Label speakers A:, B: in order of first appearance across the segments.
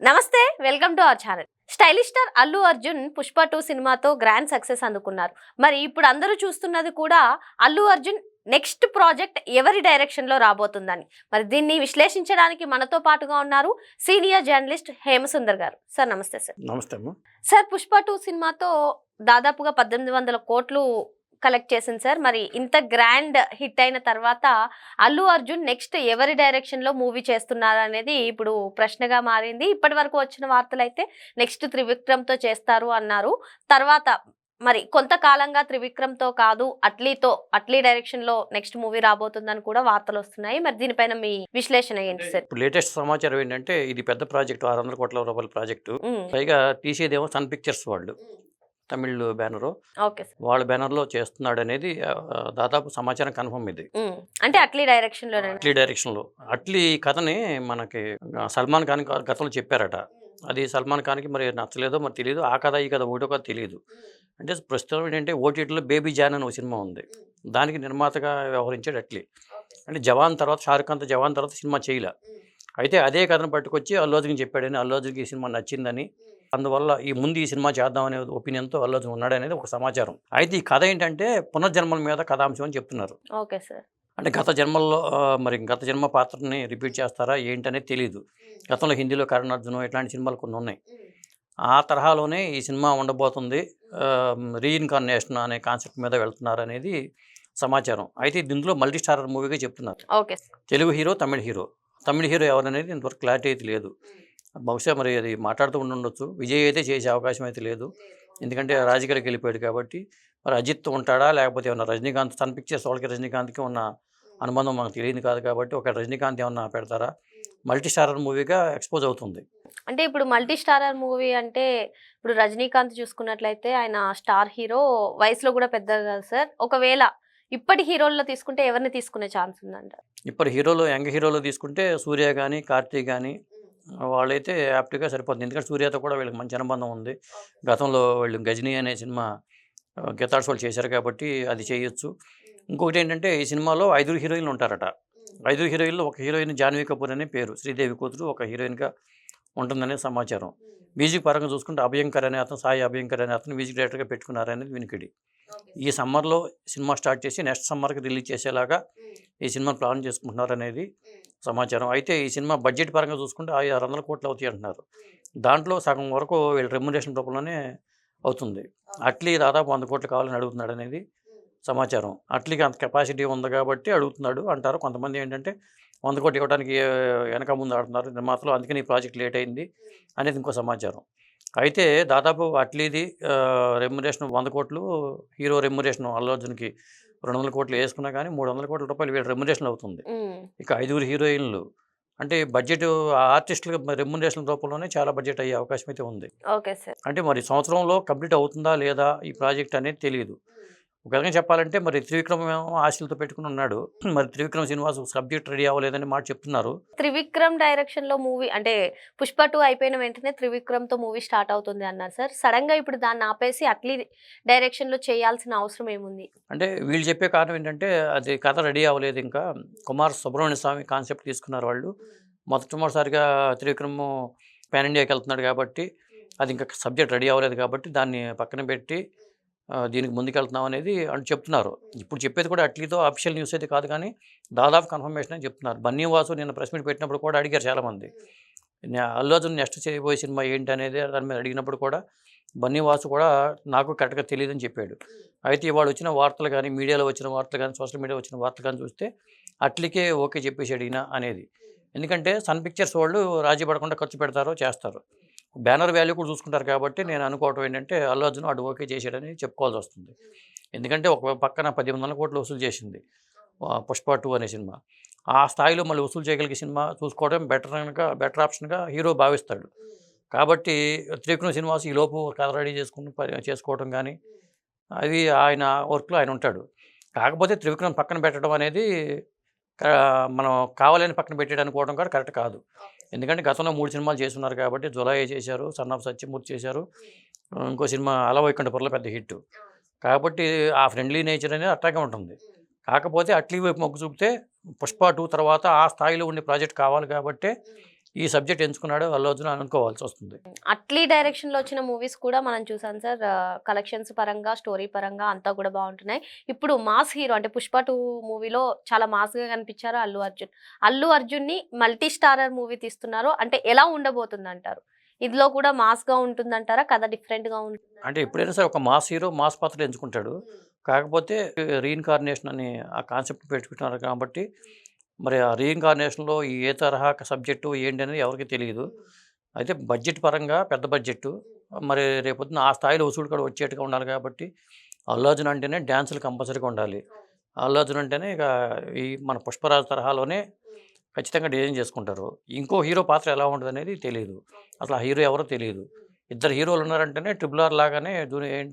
A: నమస్తే, welcome to our channel. Stylish star Allu Arjun Pushpa 2 సినిమాతో grand success అందుకున్నారు. మరి ఇప్పుడు అందరూ చూస్తున్నది కూడా అల్లు అర్జున్ నెక్స్ట్ ప్రాజెక్ట్ ఎవరి డైరెక్షన్ లో రాబోతుందని. మరి దీన్ని విశ్లేషించడానికి మనతో పాటుగా ఉన్నారు సీనియర్ జర్నలిస్ట్ హేమసుందర్ గారు. సార్ నమస్తే. సార్
B: నమస్తే అమ్మా.
A: సార్, పుష్ప 2 సినిమాతో దాదాపుగా 1800 కోట్లు కలెక్ట్ చేసింది సార్. మరి ఇంత గ్రాండ్ హిట్ అయిన తర్వాత అల్లు అర్జున్ నెక్స్ట్ ఎవరి డైరెక్షన్ లో మూవీ చేస్తున్నారు అనేది ఇప్పుడు ప్రశ్నగా మారింది. ఇప్పటి వరకు వచ్చిన వార్తలు అయితే నెక్స్ట్ త్రివిక్రమ్ తో చేస్తారు అన్నారు. తర్వాత మరి కొంతకాలంగా త్రివిక్రమ్ తో కాదు అట్లీ డైరెక్షన్ లో నెక్స్ట్ మూవీ రాబోతుందని కూడా వార్తలు వస్తున్నాయి. మరి దీనిపైన మీ విశ్లేషణ ఏంటి సార్?
B: లేటెస్ట్ సమాచారం ఏంటంటే ఇది పెద్ద ప్రాజెక్టు, 600 కోట్ల రూపాయల ప్రాజెక్టు. పైగా తీసేదేమో సన్ పిక్చర్స్ వాళ్ళు, తమిళ్ బ్యానరు, వాళ్ళ బ్యానర్ లో చేస్తున్నాడు అనేది దాదాపు సమాచారం కన్ఫర్మ్. ఇది
A: అంటే అట్లీ డైరెక్షన్
B: లో అట్లీ కథని మనకి సల్మాన్ ఖాన్ గతంలో చెప్పారట. అది సల్మాన్ ఖాన్కి మరి నచ్చలేదో మరి తెలియదు. ఆ కథ ఈ కథ ఒకటో కథ తెలియదు. అంటే ప్రస్తుతం ఏంటంటే ఓటీటీలో బేబీ జాన్ అని ఒక సినిమా ఉంది, దానికి నిర్మాతగా వ్యవహరించాడు అట్లీ. అంటే జవాన్ తర్వాత షారుఖ్ ఖాన్ జవాన్ తర్వాత సినిమా చేయలే. అయితే అదే కథను పట్టుకొచ్చి అల్లు అర్జున్కి చెప్పాడని, అల్లు అర్జున్కి ఈ సినిమా నచ్చిందని, అందువల్ల ముందు ఈ సినిమా చేద్దామనే ఒపీనియన్తో అల్లు అర్జున్ ఉన్నాడనేది ఒక సమాచారం. అయితే ఈ కథ ఏంటంటే పునర్జన్మల మీద కథాంశం అని చెప్తున్నారు.
A: Okay sir.
B: అంటే గత జన్మల్లో మరి గత జన్మ పాత్రని రిపీట్ చేస్తారా ఏంటనేది తెలియదు. గతంలో హిందీలో కరణ్ అర్జున్ ఇట్లాంటి సినిమాలు కొన్ని ఉన్నాయి. ఆ తరహాలోనే ఈ సినిమా ఉండబోతుంది. రీఇన్కార్నేషన్ అనే కాన్సెప్ట్ మీద వెళ్తున్నారు అనేది సమాచారం. అయితే ఇందులో మల్టీ స్టారర్ మూవీగా చెప్తున్నారు. తెలుగు హీరో, తమిళ హీరో ఎవరనేది ఇంతవరకు క్లారిటీ అయితే లేదు. బహుశా మరి అది మాట్లాడుతూ ఉండొచ్చు. విజయ్ అయితే చేసే అవకాశం అయితే లేదు, ఎందుకంటే రాజకీయాలకు వెళ్ళిపోయాడు కాబట్టి. మరి అజిత్ ఉంటాడా లేకపోతే ఏమన్నా రజనీకాంత్, సన్ పిక్చర్స్ వాళ్ళకి రజనీకాంత్కి ఉన్న అనుబంధం మనకు తెలియదు కాదు కాబట్టి ఒక రజనీకాంత్ ఏమన్నా పెడతారా? మల్టీ స్టారర్ మూవీగా ఎక్స్పోజ్ అవుతుంది.
A: అంటే ఇప్పుడు మల్టీ స్టారర్ మూవీ అంటే ఇప్పుడు రజనీకాంత్ చూసుకున్నట్లయితే ఆయన స్టార్ హీరో, వయసులో కూడా పెద్దగా కాదు సార్. ఒకవేళ ఇప్పటి హీరోల్లో తీసుకుంటే ఎవరిని తీసుకునే ఛాన్స్ ఉందంట?
B: ఇప్పుడు యంగ్ హీరోలో తీసుకుంటే సూర్య కానీ, కార్తీక్ కానీ వాళ్ళైతే యాప్ట్గా సరిపోతుంది. ఎందుకంటే సూర్యతో కూడా వీళ్ళకి మంచి అనుబంధం ఉంది. గతంలో వీళ్ళు గజనీ అనే సినిమా గెతాడ్స్ వాళ్ళు చేశారు కాబట్టి అది చేయొచ్చు. ఇంకొకటి ఏంటంటే ఈ సినిమాలో 5 హీరోయిన్లు ఉంటారట. 5 హీరోయిన్లు ఒక హీరోయిన్ జాన్వీ కపూర్ అనే పేరు, శ్రీదేవి కూతురు, ఒక హీరోయిన్గా ఉంటుందనే సమాచారం. మ్యూజిక్ పరంగా చూసుకుంటే సాయి అభ్యంకర్ అనే అతను మ్యూజిక్ డైరెక్టర్గా పెట్టుకున్నారనేది వినికిడి. ఈ సమ్మర్లో సినిమా స్టార్ట్ చేసి నెక్స్ట్ సమ్మర్కి రిలీజ్ చేసేలాగా ఈ సినిమా ప్లాన్ చేసుకుంటున్నారు అనేది సమాచారం. అయితే ఈ సినిమా బడ్జెట్ పరంగా చూసుకుంటే 600 కోట్లు అవుతాయి అంటున్నారు. దాంట్లో సగం వరకు వీళ్ళ రెమ్యునరేషన్ రూపంలోనే అవుతుంది. అట్లీ దాదాపు 100 కోట్లు కావాలని అడుగుతున్నాడు అనేది సమాచారం. అట్లీకి అంత కెపాసిటీ ఉంది కాబట్టి అడుగుతున్నాడు అంటారు. కొంతమంది ఏంటంటే 100 కోట్లు ఇవ్వడానికి వెనక ముందు ఆడుతున్నారు నిర్మాతలు, అందుకని ఈ ప్రాజెక్ట్ లేట్ అయింది అనేది ఇంకో సమాచారం. అయితే దాదాపు అట్లీది రెమ్యునరేషన్ 100 కోట్లు, హీరో రెమ్యునరేషన్ అల్లు అర్జున్కి 200 కోట్లు వేసుకున్నా కానీ 300 కోట్ల రూపాయలు వీళ్ళ రెమ్యునరేషన్ అవుతుంది. ఇక 5 హీరోయిన్లు అంటే బడ్జెట్ ఆర్టిస్టుల రెమ్యునరేషన్ రూపంలోనే చాలా బడ్జెట్ అయ్యే అవకాశం అయితే ఉంది. అంటే మరి సంవత్సరంలో కంప్లీట్ అవుతుందా లేదా ఈ ప్రాజెక్ట్ అనేది తెలియదు. ఒక విధంగా చెప్పాలంటే మరి త్రివిక్రమ్ ఆశలతో పెట్టుకుని ఉన్నాడు. మరి త్రివిక్రమ్ శ్రీనివాస్ సబ్జెక్ట్ రెడీ అవ్వలేదని మాట చెప్తున్నారు.
A: త్రివిక్రమ్ డైరెక్షన్ లో మూవీ అంటే పుష్ప 2 అయిపోయిన వెంటనే త్రివిక్రమ్ తో మూవీ స్టార్ట్ అవుతుంది అన్నారు సార్. సడన్ గా ఇప్పుడు దాన్ని ఆపేసి అట్లీ డైరెక్షన్ లో చేయాల్సిన అవసరం ఏముంది?
B: అంటే వీళ్ళు చెప్పే కారణం ఏంటంటే అది కథ రెడీ అవ్వలేదు. ఇంకా కుమార్ సుబ్రహ్మణ్య స్వామి కాన్సెప్ట్ తీసుకున్నారు వాళ్ళు. మొదటిసారిగా త్రివిక్రమ్ పాన్ ఇండియాకి వెళ్తున్నాడు కాబట్టి అది ఇంకా సబ్జెక్ట్ రెడీ అవ్వలేదు కాబట్టి దాన్ని పక్కన పెట్టి దీనికి ముందుకెళ్తున్నాం అనేది అని చెప్తున్నారు. ఇప్పుడు చెప్పేది కూడా అట్లీతో అఫీషియల్ న్యూస్ అయితే కాదు, కానీ దాదాపు కన్ఫర్మేషన్ అని చెప్తున్నారు. బన్నీ వాసు నిన్న ప్రెస్ మీట్ పెట్టినప్పుడు కూడా అడిగారు చాలామంది, అల్లు అర్జున్ నెక్స్ట్ చేయబోయే సినిమా ఏంటి అనేది దాని మీద అడిగినప్పుడు కూడా బన్నీ వాసు కూడా నాకు కరెక్ట్గా తెలియదని చెప్పాడు. అయితే ఇవాళ వచ్చిన వార్తలు కానీ, మీడియాలో వచ్చిన వార్తలు కానీ, సోషల్ మీడియా వచ్చిన వార్తలు కానీ చూస్తే అట్లీకే ఓకే చెప్పేసి అడిగినా అనేది. ఎందుకంటే సన్ పిక్చర్స్ వాళ్ళు రాజీ పడకుండా ఖర్చు పెడతారో చేస్తారు, బ్యానర్ వాల్యూ కూడా చూసుకుంటారు కాబట్టి నేను అనుకోవటం ఏంటంటే అల్లు అర్జున్ అటు ఓకే చేసాడని చెప్పుకోవాల్సి వస్తుంది. ఎందుకంటే ఒక పక్కన 1800 కోట్లు వసూలు చేసింది పుష్ప 2 అనే సినిమా. ఆ స్థాయిలో మళ్ళీ వసూలు చేయగలిగే సినిమా చూసుకోవడం బెటర్ ఆప్షన్గా హీరో భావిస్తాడు. కాబట్టి త్రివిక్రమ్ శ్రీనివాస్ ఈ లోపు కథ రెడీ చేసుకోవడం కానీ అది ఆయన వర్క్లో ఆయన ఉంటాడు. కాకపోతే త్రివిక్రమ్ పక్కన పెట్టడం అనేది మనం కావాలని పక్కన పెట్టాడు అనుకోవడం కూడా కరెక్ట్ కాదు. ఎందుకంటే గతంలో 3 సినిమాలు చేస్తున్నారు కాబట్టి, జులాయి చేశారు, సన్ ఆఫ్ సత్యమూర్తి చేశారు, ఇంకో సినిమా అలవైకుంఠపురంలో పెద్ద హిట్. కాబట్టి ఆ ఫ్రెండ్లీ నేచర్ అనేది అట్టాగే ఉంటుంది. కాకపోతే అట్లీ వైపు మొగ్గు చూపితే పుష్ప 2 తర్వాత ఆ స్థాయిలో ఉండే ప్రాజెక్ట్ కావాలి కాబట్టి ఈ సబ్జెక్ట్ ఎంచుకున్నాడు అల్లు అర్జున్ అనుకోవాల్సి వస్తుంది.
A: అట్లీ డైరెక్షన్ లో వచ్చిన మూవీస్ కూడా మనం చూసాం సార్. కలెక్షన్స్ పరంగా, స్టోరీ పరంగా అంతా కూడా బాగుంటున్నాయి. ఇప్పుడు మాస్ హీరో అంటే పుష్ప 2 మూవీలో చాలా మాస్ గా కనిపించారు అల్లు అర్జున్. అల్లు అర్జున్ ని మల్టీ స్టారర్ మూవీ తీస్తున్నారు అంటే ఎలా ఉండబోతుంది అంటారు? ఇందులో కూడా మాస్ గా ఉంటుందంటారా? కథ డిఫరెంట్ గా ఉంటుంది?
B: అంటే ఎప్పుడైనా సరే ఒక మాస్ హీరో మాస్ పాత్రలు ఎంచుకుంటాడు. కాకపోతే రీఇన్కార్నేషన్ అని ఆ కాన్సెప్ట్ పెట్టుకుంటున్నారు కాబట్టి మరి ఆ రీఇన్కార్నేషన్‌లో ఏ తరహా సబ్జెక్టు ఏంటి అనేది ఎవరికీ తెలీదు. అయితే బడ్జెట్ పరంగా పెద్ద బడ్జెట్టు. మరి రేపొద్దున ఆ స్థాయిలో వసూళ్ళు కూడా వచ్చేట్టుగా ఉండాలి కాబట్టి అల్లు అర్జున్ అంటేనే డాన్సులు కంపల్సరీగా ఉండాలి. అల్లు అర్జున్ అంటేనే ఇక ఈ మన 'పుష్పరాజ్' తరహాలోనే ఖచ్చితంగా డిజైన్ చేసుకుంటారు. ఇంకో హీరో పాత్ర ఎలా ఉంటదనేది తెలీదు. అసలు ఆ హీరో ఎవరో తెలీదు. ఇద్దరు హీరోలు ఉన్నారంటేనే 'ట్రిపుల్ ఆర్' లాగానే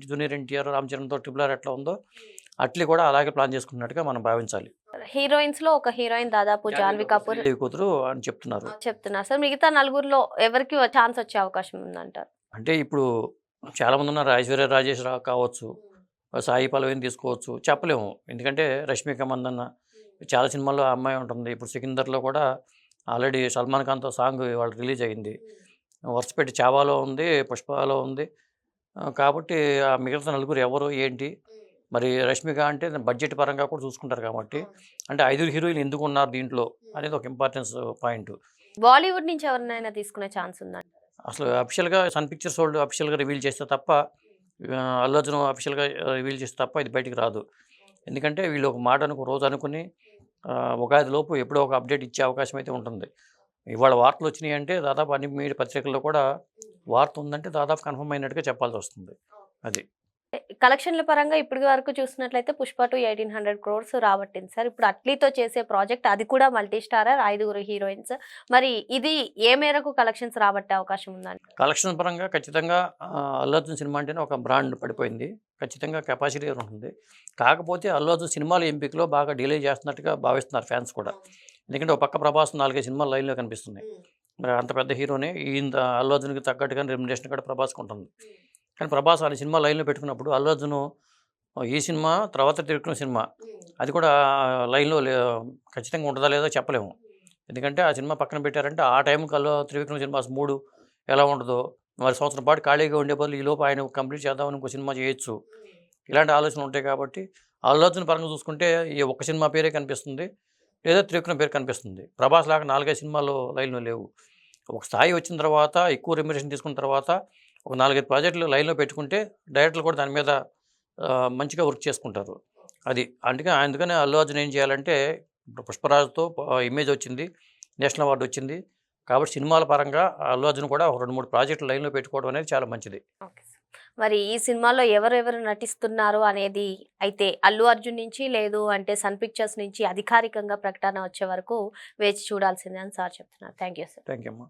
B: జూనియర్ ఎన్టీఆర్, రామ్ చరణ్‌తో 'ట్రిపుల్ ఆర్' ఎట్లా ఉందో అట్లీ కూడా అలాగే ప్లాన్ చేసుకున్నట్టుగా మనం భావించాలి.
A: హీరోయిన్స్ లో ఒక హీరోయిన్ దాదాపు జాన్వీ కపూర్
B: శ్రీదేవి కూతురు అని చెప్తున్నారు.
A: చెప్తున్నారు సార్. మిగతా నలుగురిలో ఎవరికి ఛాన్స్ వచ్చే అవకాశం ఉందంటారు?
B: అంటే ఇప్పుడు చాలామంది ఉన్నారు. ఐశ్వర్య రాజేష్ కావచ్చు, సాయి పల్లవిని తీసుకోవచ్చు. చెప్పలేము. ఎందుకంటే రష్మిక మందన్న చాలా సినిమాల్లో ఆ అమ్మాయి ఉంటుంది. ఇప్పుడు 'సికిందర్'లో కూడా ఆల్రెడీ సల్మాన్ ఖాన్‌తో సాంగ్ ఇవాళ రిలీజ్ అయింది. వరుసపెట్టి 'చావా'లో ఉంది, 'పుష్పలో' ఉంది. కాబట్టి ఆ మిగతా నలుగురు ఎవరు ఏంటి? మరి రష్మిక అంటే బడ్జెట్ పరంగా కూడా చూసుకుంటారు కాబట్టి అంటే 5 హీరోయిన్లు ఎందుకు ఉన్నారు దీంట్లో అనేది ఒక ఇంపార్టెన్స్ పాయింట్.
A: బాలీవుడ్ నుంచి ఎవరినైనా తీసుకునే ఛాన్స్ ఉందండి?
B: అసలు అఫీషియల్‌గా సన్ పిక్చర్స్ వాళ్ళు అఫీషియల్‌గా రివీల్ చేస్తే తప్ప అల్లు అర్జున్ అఫీషియల్‌గా రివీల్ చేస్తే తప్ప ఇది బయటికి రాదు. ఎందుకంటే వీళ్ళు ఒక మాట ఒక రోజు అనుకుని ఉగాది లోపు ఎప్పుడో ఒక అప్డేట్ ఇచ్చే అవకాశం అయితే ఉంటుంది. ఇవాళ వార్తలు వచ్చినాయి అంటే దాదాపు అన్ని మీడియా పత్రికల్లో కూడా వార్త ఉందంటే దాదాపు కన్ఫర్మ్ అయినట్టుగా చెప్పాల్సి వస్తుంది. అది.
A: కలెక్షన్ల పరంగా ఇప్పటి వరకు చూసినట్లయితే పుష్ప 2 1800 crores రాబట్టింది సార్. ఇప్పుడు అట్లీతో చేసే ప్రాజెక్ట్ అది కూడా మల్టీ స్టారర్ 5 హీరోయిన్స్. మరి ఇది ఏ మేరకు కలెక్షన్స్ రాబట్టే అవకాశం ఉందండి?
B: కలెక్షన్ పరంగా ఖచ్చితంగా అల్లు అర్జున్ సినిమా అంటేనే ఒక బ్రాండ్ పడిపోయింది. ఖచ్చితంగా కెపాసిటీ ఉంటుంది. కాకపోతే అల్లు అర్జున్ సినిమాల ఎంపికలో బాగా డిలే చేస్తున్నట్టుగా భావిస్తున్నారు ఫ్యాన్స్ కూడా. ఎందుకంటే ఒక పక్క ప్రభాస్ 4, 5 సినిమాలు లైన్‌లో కనిపిస్తున్నాయి. మరి అంత పెద్ద హీరోనే ఈయన అల్లు అర్జున్‌కి తగ్గట్టుగానే రెమ్యునరేషన్ కూడా ప్రభాస్‌కి ఉంటుంది. కానీ ప్రభాస్ ఆయన సినిమా లైన్‌లో పెట్టుకున్నప్పుడు అల్లు అర్జున్ ఈ సినిమా తర్వాత త్రివిక్రమ్ సినిమా అది కూడా లైన్‌లో ఖచ్చితంగా ఉంటదా లేదో చెప్పలేము. ఎందుకంటే ఆ సినిమా పక్కన పెట్టారంటే ఆ టైంకి త్రివిక్రమ్ సినిమాస్ 3 ఎలా ఉంటదో మరి సంవత్సరం పాటు ఖాళీగా ఉండే బదులు ఈలోపు ఆయన కంప్లీట్ చేద్దామని ఇంకో సినిమా చేయొచ్చు. ఇలాంటి ఆలోచనలు ఉంటాయి కాబట్టి అల్లు అర్జున్ పరంగా చూసుకుంటే ఈ ఒక్క సినిమా పేరే కనిపిస్తుంది. లేదా త్రివిక్రమ్ పేరు కనిపిస్తుంది. ప్రభాస్ లాగా 4, 5 సినిమాలు లైన్‌లో లేవు. ఒక స్థాయి వచ్చిన తర్వాత ఎక్కువ రెమ్యునరేషన్ తీసుకున్న తర్వాత ఒక 4, 5 ప్రాజెక్టులు లైన్‌లో పెట్టుకుంటే డైరెక్టర్లు కూడా దాని మీద మంచిగా వర్క్ చేసుకుంటారు. అది. అందుకనే అల్లు అర్జున్ ఏం చేయాలంటే ఇప్పుడు 'పుష్పరాజ్'తో ఇమేజ్ వచ్చింది. నేషనల్ అవార్డ్ వచ్చింది. కాబట్టి సినిమాల పరంగా అల్లు అర్జున్ కూడా ఒక 2, 3 ప్రాజెక్టులు లైన్‌లో పెట్టుకోవడం అనేది చాలా మంచిది.
A: Okay sir. మరి ఈ సినిమాలో ఎవరెవరు నటిస్తున్నారు అనేది అయితే అల్లు అర్జున్ నుంచి లేదు అంటే సన్ పిక్చర్స్ నుంచి అధికారికంగా ప్రకటన వచ్చే వరకు వేచి చూడాల్సిందే అని సార్ చెప్తున్నారు. Thank you sir.
B: Thank you అమ్మా.